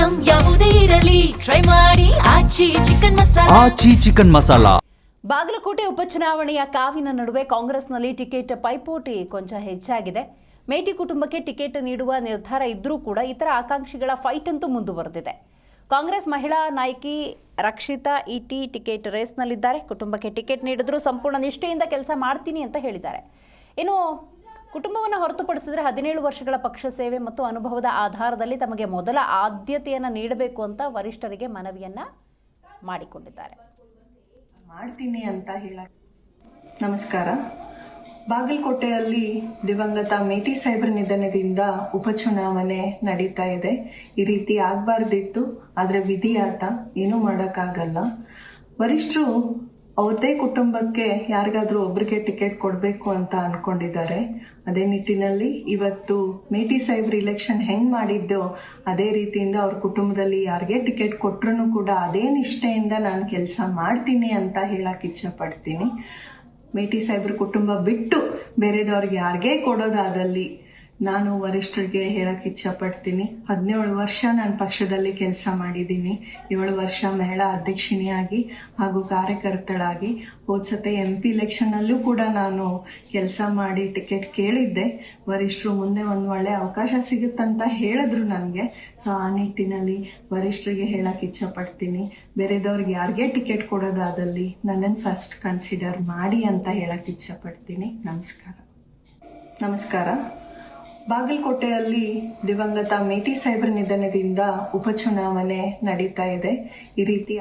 Item ಯಾವುದೇ ಇರಲಿ try ಮಾಡಿ ಆಚಿ ಚಿಕನ್ ಮಸಾಲಾ. ಬಾಗಲಕೋಟೆ ಉಪಚುನಾವಣೆಯ ಕಾವಿನ ನಡುವೆ ಕಾಂಗ್ರೆಸ್ನಲ್ಲಿ ಟಿಕೆಟ್ ಪೈಪೋಟಿ ಕೊಂಚ ಹೆಚ್ಚಾಗಿದೆ. ಮೇಟಿ ಕುಟುಂಬಕ್ಕೆ ಟಿಕೆಟ್ ನೀಡುವ ನಿರ್ಧಾರ ಇದ್ರೂ ಕೂಡ ಇತರ ಆಕಾಂಕ್ಷಿಗಳ ಫೈಟ್ ಅಂತೂ ಮುಂದುವರೆದಿದೆ. ಕಾಂಗ್ರೆಸ್ ಮಹಿಳಾ ನಾಯಕಿ ರಕ್ಷಿತಾ ಇಟಿ ಟಿಕೆಟ್ ರೇಸ್ನಲ್ಲಿದ್ದಾರೆ. ಕುಟುಂಬಕ್ಕೆ ಟಿಕೆಟ್ ನೀಡಿದ್ರೂ ಸಂಪೂರ್ಣ ನಿಷ್ಠೆಯಿಂದ ಕೆಲಸ ಮಾಡ್ತೀನಿ ಅಂತ ಹೇಳಿದ್ದಾರೆ. ಇನ್ನು ಕುಟುಂಬವನ್ನು ಹೊರತುಪಡಿಸಿದರೆ 17 ವರ್ಷಗಳ ಪಕ್ಷ ಸೇವೆ ಮತ್ತು ಅನುಭವದ ಆಧಾರದಲ್ಲಿ ತಮಗೆ ಮೊದಲ ಆದ್ಯತೆಯನ್ನು ನೀಡಬೇಕು ಅಂತ ವರಿಷ್ಠರಿಗೆ ಮನವಿಯನ್ನ ಮಾಡಿಕೊಂಡಿದ್ದಾರೆ. ಮಾಡ್ತೀನಿ ಅಂತ ಹೇಳ. ನಮಸ್ಕಾರ. ಬಾಗಲಕೋಟೆಯಲ್ಲಿ ದಿವಂಗತ ಮೇಟಿ ಸಾಹೇಬ್ರ ನಿಧನದಿಂದ ಉಪಚುನಾವಣೆ ನಡೀತಾ ಇದೆ. ಈ ರೀತಿ ಆಗಬಾರ್ದಿತ್ತು, ಆದರೆ ವಿಧಿಯಾಟ, ಏನೂ ಮಾಡೋಕ್ಕಾಗಲ್ಲ. ವರಿಷ್ಠರು ಅವ್ರದೇ ಕುಟುಂಬಕ್ಕೆ ಯಾರಿಗಾದ್ರೂ ಒಬ್ರಿಗೆ ಟಿಕೆಟ್ ಕೊಡಬೇಕು ಅಂತ ಅನ್ಕೊಂಡಿದ್ದಾರೆ. ಅದೇ ನಿಟ್ಟಿನಲ್ಲಿ ಇವತ್ತು ಮೇಟಿ ಸಾಹೇಬ್ರ ಇಲೆಕ್ಷನ್ ಹೆಂಗ್ ಮಾಡಿದ್ದೋ ಅದೇ ರೀತಿಯಿಂದ ಅವ್ರ ಕುಟುಂಬದಲ್ಲಿ ಯಾರಿಗೆ ಟಿಕೆಟ್ ಕೊಟ್ರು ಕೂಡ ಅದೇ ನಿಷ್ಠೆಯಿಂದ ನಾನು ಕೆಲಸ ಮಾಡ್ತೀನಿ ಅಂತ ಹೇಳಕ್ ಇಚ್ಛೆ ಪಡ್ತೀನಿ. ಮೇಟಿ ಸಾಹೇಬ್ರ ಕುಟುಂಬ ಬಿಟ್ಟು ಬೇರೆದವ್ರಿಗೆ ಯಾರಿಗೇ ಕೊಡೋದಾದಲ್ಲಿ ನಾನು ವರಿಷ್ಠರಿಗೆ ಹೇಳಕ್ ಇಚ್ಛೆ ಪಡ್ತೀನಿ. 17 ವರ್ಷ ನಾನು ಪಕ್ಷದಲ್ಲಿ ಕೆಲಸ ಮಾಡಿದ್ದೀನಿ. 7 ವರ್ಷ ಮಹಿಳಾ ಅಧ್ಯಕ್ಷಿಣಿಯಾಗಿ ಹಾಗೂ ಕಾರ್ಯಕರ್ತಳಾಗಿ ಹೋದ್ಸತೆ MP ಇಲೆಕ್ಷನ್ನಲ್ಲೂ ಕೂಡ ನಾನು ಕೆಲಸ ಮಾಡಿ ಟಿಕೆಟ್ ಕೇಳಿದ್ದೆ. ವರಿಷ್ಠರು ಮುಂದೆ ಒಂದು ಒಳ್ಳೆ ಅವಕಾಶ ಸಿಗುತ್ತಂತ ಹೇಳಿದ್ರು ನನಗೆ. ಸೊ ಆ ನಿಟ್ಟಿನಲ್ಲಿ ವರಿಷ್ಠರಿಗೆ ಹೇಳಕ್ ಇಚ್ಛೆ ಪಡ್ತೀನಿ. ಬೇರೆದವ್ರಿಗೆ ಯಾರಿಗೇ ಟಿಕೆಟ್ ಕೊಡೋದಾದಲ್ಲಿ ನನ್ನನ್ನು ಫಸ್ಟ್ ಕನ್ಸಿಡರ್ ಮಾಡಿ ಅಂತ ಹೇಳಕ್ ಇಚ್ಛೆ ಪಡ್ತೀನಿ. ನಮಸ್ಕಾರ. ಬಾಗಲಕೋಟೆಯಲ್ಲಿ ದಿವಂಗತ ಮೇಟಿ ಸಾಹೇಬ್ರ ನಿಧನದಿಂದ ಉಪಚುನಾವಣೆ ನಡೀತಾ ಇದೆ. ಈ ರೀತಿ